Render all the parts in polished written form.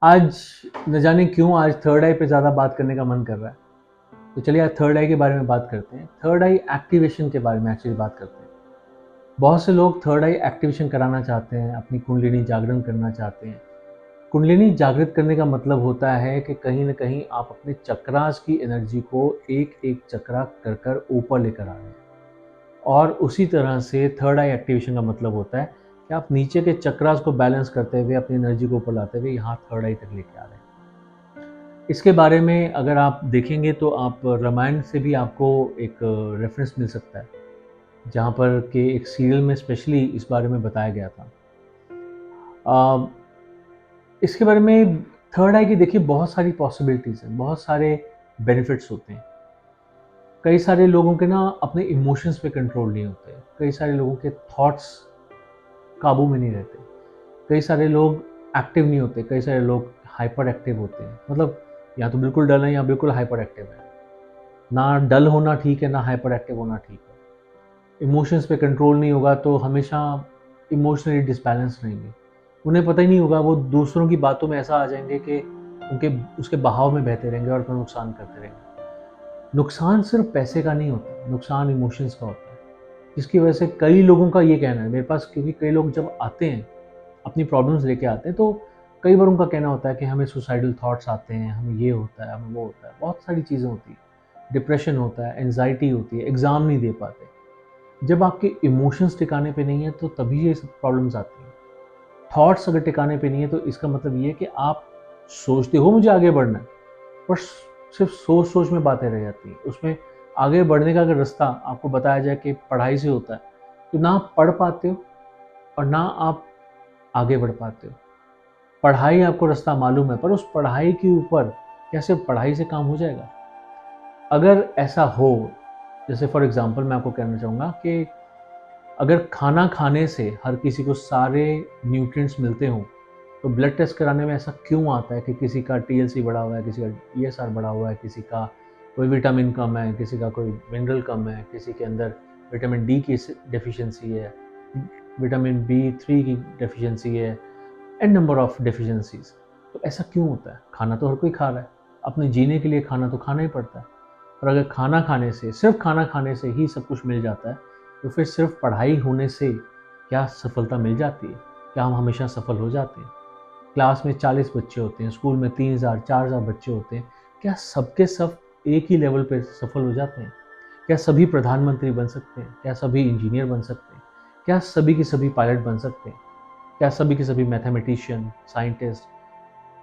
आज न जाने क्यों आज थर्ड आई पे ज़्यादा बात करने का मन कर रहा है। तो चलिए आज थर्ड आई के बारे में बात करते हैं। थर्ड आई एक्टिवेशन के बारे में एक्चुअली बात करते हैं। बहुत से लोग थर्ड आई एक्टिवेशन कराना चाहते हैं, अपनी कुंडलिनी जागरण करना चाहते हैं। कुंडलिनी जागृत करने का मतलब होता है कि कहीं न कहीं आप अपने चक्रास की एनर्जी को एक-एक चक्रा कर ऊपर लेकर आ रहे हैं। और उसी तरह से थर्ड आई एक्टिवेशन का मतलब होता है कि आप नीचे के चक्रास को बैलेंस करते हुए अपनी एनर्जी को ऊपर लाते हुए यहाँ थर्ड आई तक लेके आ रहे हैं। इसके बारे में अगर आप देखेंगे तो आप रामायण से भी आपको एक रेफ़रेंस मिल सकता है, जहाँ पर के एक सीरियल में स्पेशली इस बारे में बताया गया था। अ, इसके बारे में थर्ड आई की देखिए बहुत सारी पॉसिबिलिटीज़ हैं, बहुत सारे बेनिफिट्स होते हैं। कई सारे लोगों के ना अपने इमोशंस पे कंट्रोल नहीं होते, कई सारे लोगों के थॉट्स काबू में नहीं रहते, कई सारे लोग एक्टिव नहीं होते, कई सारे लोग हाइपर एक्टिव होते हैं। मतलब या तो बिल्कुल डल है या बिल्कुल हाइपर एक्टिव है। ना डल होना ठीक है, ना हाइपर एक्टिव होना ठीक है। इमोशंस पे कंट्रोल नहीं होगा तो हमेशा इमोशनली डिसबैलेंस रहेंगे। उन्हें पता ही नहीं होगा, वो दूसरों की बातों में ऐसा आ जाएँगे कि उनके उसके बहाव में बहते रहेंगे और अपना नुकसान करते रहेंगे। नुकसान सिर्फ़ पैसे का नहीं होता, नुकसान इमोशंस का होता है। जिसकी वजह से कई लोगों का ये कहना है मेरे पास, क्योंकि कई लोग जब आते हैं, अपनी प्रॉब्लम्स लेके आते हैं, तो कई बार उनका कहना होता है कि हमें सुसाइडल थॉट्स आते हैं, हमें ये होता है, हमें वो होता है, बहुत सारी चीज़ें होती हैं। डिप्रेशन होता है, एंग्ज़ायटी होती है, एग्ज़ाम नहीं दे पाते। जब आपके इमोशंस ठिकाने पे नहीं है तो तभी ये सब प्रॉब्लम्स आती हैं। थॉट्स अगर ठिकाने पे नहीं है तो इसका मतलब ये है कि आप सोचते हो मुझे आगे बढ़ना है, पर सिर्फ़ सोच-सोच में बातें रह जाती हैं। उसमें आगे बढ़ने का अगर रास्ता आपको बताया जाए कि पढ़ाई से होता है, तो ना आप पढ़ पाते हो और ना आप आगे बढ़ पाते हो। पढ़ाई आपको रास्ता मालूम है, पर उस पढ़ाई के ऊपर क्या सिर्फ़ पढ़ाई से काम हो जाएगा? अगर ऐसा हो, जैसे फॉर एग्ज़ाम्पल मैं आपको कहना चाहूँगा कि अगर खाना खाने से हर किसी को सारे न्यूट्रिएंट्स मिलते हों, तो ब्लड टेस्ट कराने में ऐसा क्यों आता है कि किसी का टीएलसी बढ़ा हुआ है, किसी का ईएसआर बढ़ा हुआ है, किसी का कोई विटामिन कम है, किसी का कोई मिनरल कम है, किसी के अंदर विटामिन डी की डेफिशिएंसी है, विटामिन बी3 की डेफिशिएंसी है, एन नंबर ऑफ डेफिशिएंसीज़। तो ऐसा क्यों होता है? खाना तो हर कोई खा रहा है, अपने जीने के लिए खाना तो खाना ही पड़ता है। और अगर खाना खाने से, सिर्फ़ खाना खाने से ही सब कुछ मिल जाता है, तो फिर सिर्फ़ पढ़ाई होने से क्या सफलता मिल जाती है? क्या हम हमेशा सफल हो जाते हैं? क्लास में 40 बच्चे होते हैं, स्कूल में 3000 4000 बच्चे होते हैं, क्या सब के सब एक ही लेवल पे सफल हो जाते हैं? क्या सभी प्रधानमंत्री बन सकते हैं? क्या सभी इंजीनियर बन सकते हैं? क्या सभी के सभी पायलट बन सकते हैं? क्या सभी के सभी mathematician, scientist,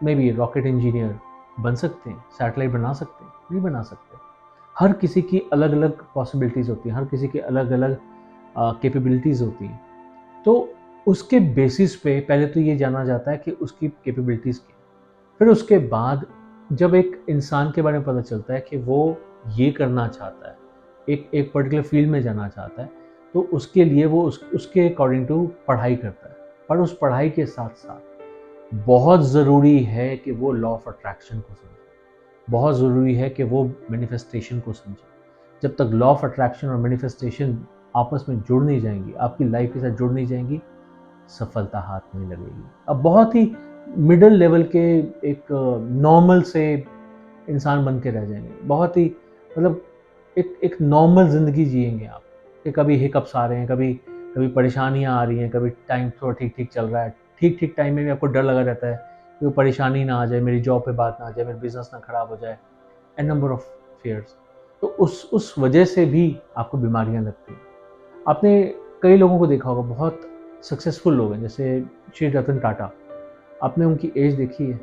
may be rocket engineer बन सकते हैं? सैटेलाइट बना सकते हैं? नहीं बना सकते। हर किसी की अलग-अलग पॉसिबिलिटीज़ होती हैं, हर किसी की अलग-अलग कैपेबिलिटीज़ होती हैं। तो उसके बेसिस पे पहले तो ये जाना जाता है कि उसकी कैपेबिलिटीज़ क्या हैं। फिर उसके बाद जब एक इंसान के बारे में पता चलता है कि वो ये करना चाहता है, एक एक पर्टिकुलर फ़ील्ड में जाना चाहता है, तो उसके लिए वो उसके अकॉर्डिंग टू पढ़ाई करता है। पर उस पढ़ाई के साथ-साथ बहुत ज़रूरी है कि वो लॉ ऑफ़ अट्रैक्शन को समझे। बहुत ज़रूरी है कि वो मैनिफेस्टेशन को समझे। जब तक लॉ ऑफ़ अट्रैक्शन और मैनिफेस्टेशन आपस में जुड़ नहीं जाएँगी, आपकी लाइफ़ के साथ जुड़ नहीं जाएँगी, सफलता हाथ नहीं लगेगी। अब बहुत ही मिडल लेवल के एक नॉर्मल से इंसान बन के रह जाएँगे। बहुत ही मतलब एक एक नॉर्मल ज़िंदगी जिएँगे आप, कि कभी हिकअप्स आ रहे हैं, कभी कभी परेशानियाँ आ रही हैं, कभी टाइम थोड़ा ठीक-ठीक चल रहा है। ठीक-ठीक टाइम में भी आपको डर लगा रहता है कि वो परेशानी ना आ जाए, मेरी जॉब पे बात ना आ जाए, मेरा बिज़नेस ना खराब हो जाए, एन नंबर ऑफ फ़ियर्स। तो उस वजह से भी आपको बीमारियाँ लगती हैं। आपने कई लोगों को देखा होगा, बहुत सक्सेसफुल लोग हैं, जैसे श्री रतन टाटा। आपने उनकी एज देखी है,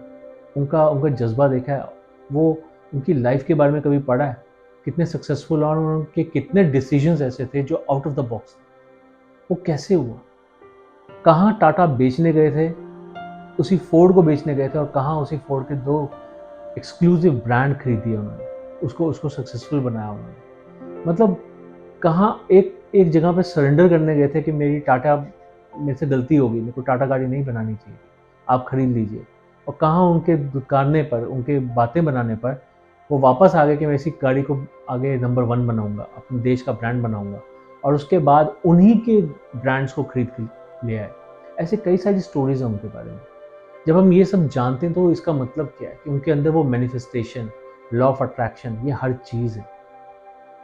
उनका उनका जज़्बा देखा है, वो उनकी लाइफ़ के बारे में कभी पढ़ा है? कितने सक्सेसफुल और उनके कितने डिसीज़न्स ऐसे थे जो आउट ऑफ द बॉक्स थे। वो कैसे हुआ? कहाँ टाटा बेचने गए थे, उसी फ़ोर्ड को बेचने गए थे और कहाँ उसी फ़ोर्ड के 2 एक्सक्लूसिव ब्रांड खरीद दिए उन्होंने। उसको उसको सक्सेसफुल बनाया उन्होंने। मतलब कहाँ एक एक जगह पे सरेंडर करने गए थे कि मेरी टाटा, मेरे से गलती हो गई, मेरे को टाटा गाड़ी नहीं बनानी चाहिए, आप खरीद लीजिए। और कहाँ उनके दुकानने पर, उनके बातें बनाने पर वो वापस आ गए कि मैं इसी गाड़ी को आगे नंबर 1 बनाऊँगा, अपने देश का ब्रांड बनाऊँगा। और उसके बाद उन्हीं के ब्रांड्स को खरीद के ले आए। ऐसे कई सारी स्टोरीज़ हैं उनके बारे में। जब हम ये सब जानते हैं तो इसका मतलब क्या है कि उनके अंदर वो मैनिफेस्टेशन, लॉ ऑफ अट्रैक्शन, ये हर चीज़ है,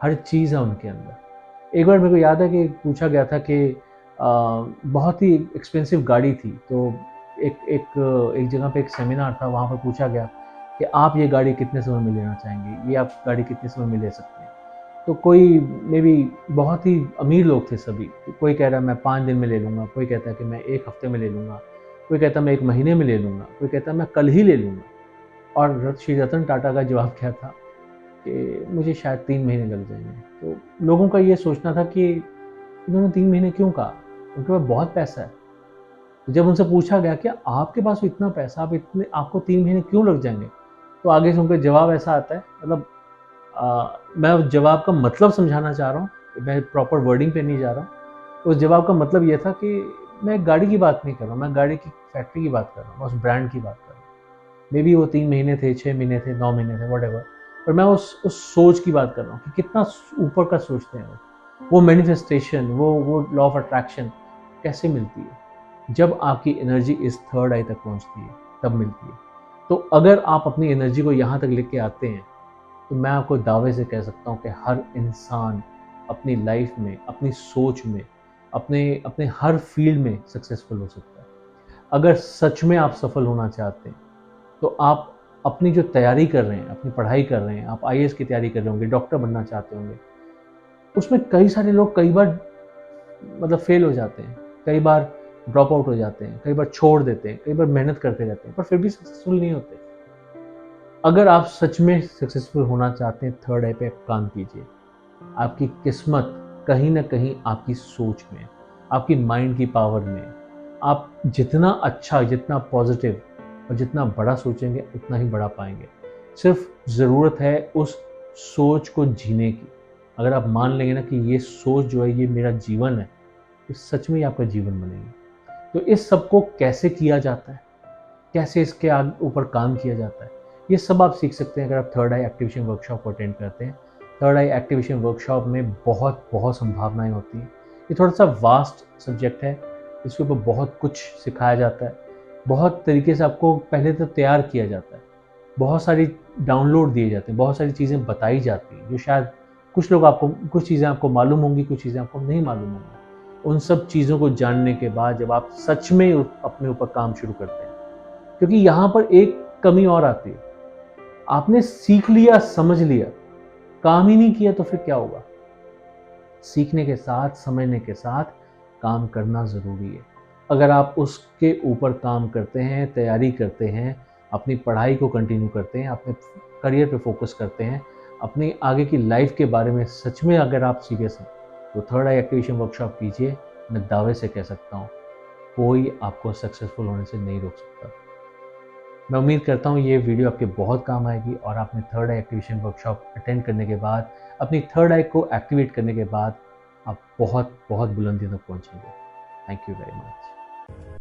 हर चीज़ है उनके अंदर। एक बार मेरे को याद है कि पूछा गया था कि बहुत ही एक्सपेंसिव गाड़ी थी, तो एक जगह पे एक सेमिनार था, वहाँ पर पूछा गया कि आप ये गाड़ी कितने समय में लेना चाहेंगे, ये आप गाड़ी कितने समय में ले सकते हैं। तो कोई मे बी बहुत ही अमीर लोग थे सभी, कोई कह रहा है मैं 5 दिन में ले लूँगा, कोई कहता है कि मैं 1 हफ्ते में ले लूँगा, कोई कहता है मैं 1 महीने में ले लूँगा, कोई कहता है मैं कल ही ले लूँगा। और श्री रतन टाटा का जवाब क्या था कि मुझे शायद 3 महीने लग जाएंगे। तो लोगों का ये सोचना था कि इन्होंने 3 महीने क्यों कहा, उनके पास बहुत पैसा है। तो जब उनसे पूछा गया कि आपके पास तो इतना पैसा, आपको 3 महीने क्यों लग जाएंगे, तो आगे से उनका जवाब ऐसा आता है, मतलब मैं उस जवाब का मतलब समझाना चाह रहा हूँ, मैं प्रॉपर वर्डिंग पे नहीं जा रहा हूँ। तो उस जवाब का मतलब ये था कि मैं गाड़ी की बात नहीं कर रहा हूँ, मैं गाड़ी की फैक्ट्री की बात कर रहा हूँ, मैं उस ब्रांड की बात कर रहा हूँ। मे बी वो 3 महीने थे, 6 महीने थे, 9 महीने थे, व्हाटएवर, पर मैं उस सोच की बात कर रहा हूँ कि कितना ऊपर का सोचते हैं वो मैनिफेस्टेशन, वो लॉ ऑफ अट्रैक्शन कैसे मिलती है, जब आपकी एनर्जी इस थर्ड आई तक पहुँचती है, तब मिलती है। तो अगर आप अपनी एनर्जी को यहाँ तक लेके आते हैं, तो मैं आपको दावे से कह सकता हूँ कि हर इंसान अपनी लाइफ में, अपनी सोच में, अपने अपने हर फील्ड में सक्सेसफुल हो सकता है। अगर सच में आप सफल होना चाहते हैं, तो आप अपनी जो तैयारी कर रहे हैं, अपनी पढ़ाई कर रहे हैं, आप आईएएस की तैयारी कर रहे होंगे, डॉक्टर बनना चाहते होंगे, उसमें कई सारे लोग कई बार मतलब फेल हो जाते हैं, कई बार ड्रॉप आउट हो जाते हैं, कई बार छोड़ देते हैं, कई बार मेहनत करते रहते हैं, पर फिर भी सक्सेसफुल नहीं होते। अगर आप सच में सक्सेसफुल होना चाहते हैं, थर्ड आई पे काम कीजिए। आपकी किस्मत कहीं ना कहीं आपकी सोच में, आपकी माइंड की पावर में। आप जितना अच्छा, जितना पॉजिटिव और जितना बड़ा सोचेंगे, उतना ही बड़ा पाएंगे। सिर्फ ज़रूरत है उस सोच को जीने की। अगर आप मान लेंगे ना कि ये सोच जो है ये मेरा जीवन है, तो सच में ही आपका जीवन बनेगा। तो इस सब को कैसे किया जाता है, कैसे इसके ऊपर काम किया जाता है, ये सब आप सीख सकते हैं अगर आप थर्ड आई एक्टिवेशन वर्कशॉप को अटेंड करते हैं। थर्ड आई एक्टिवेशन वर्कशॉप में बहुत बहुत संभावनाएं होती हैं। ये थोड़ा सा वास्ट सब्जेक्ट है, इसके ऊपर बहुत कुछ सिखाया जाता है, बहुत तरीके से आपको पहले तो तैयार किया जाता है, बहुत सारी डाउनलोड दिए जाते हैं, बहुत सारी चीज़ें बताई जाती हैं जो शायद कुछ चीज़ें आपको मालूम होंगी, कुछ चीज़ें आपको नहीं मालूम होंगी। उन सब चीज़ों को जानने के बाद जब आप सच में अपने ऊपर काम शुरू करते हैं, क्योंकि यहाँ पर एक कमी और आती है, आपने सीख लिया, समझ लिया, काम ही नहीं किया तो फिर क्या होगा। सीखने के साथ, समझने के साथ काम करना ज़रूरी है। अगर आप उसके ऊपर काम करते हैं, तैयारी करते हैं, अपनी पढ़ाई को कंटिन्यू करते हैं, अपने करियर पे फोकस करते हैं, अपनी आगे की लाइफ के बारे में सच में अगर आप सीरियस हैं, तो थर्ड आई एक्टिवेशन वर्कशॉप कीजिए। मैं दावे से कह सकता हूँ, कोई आपको सक्सेसफुल होने से नहीं रोक सकता। मैं उम्मीद करता हूँ ये वीडियो आपके बहुत काम आएगी और आपने थर्ड आई एक्टिवेशन वर्कशॉप अटेंड करने के बाद, अपनी थर्ड आई को एक्टिवेट करने के बाद, आप बहुत बहुत बुलंदियों तक पहुँचेंगे। Thank you very much.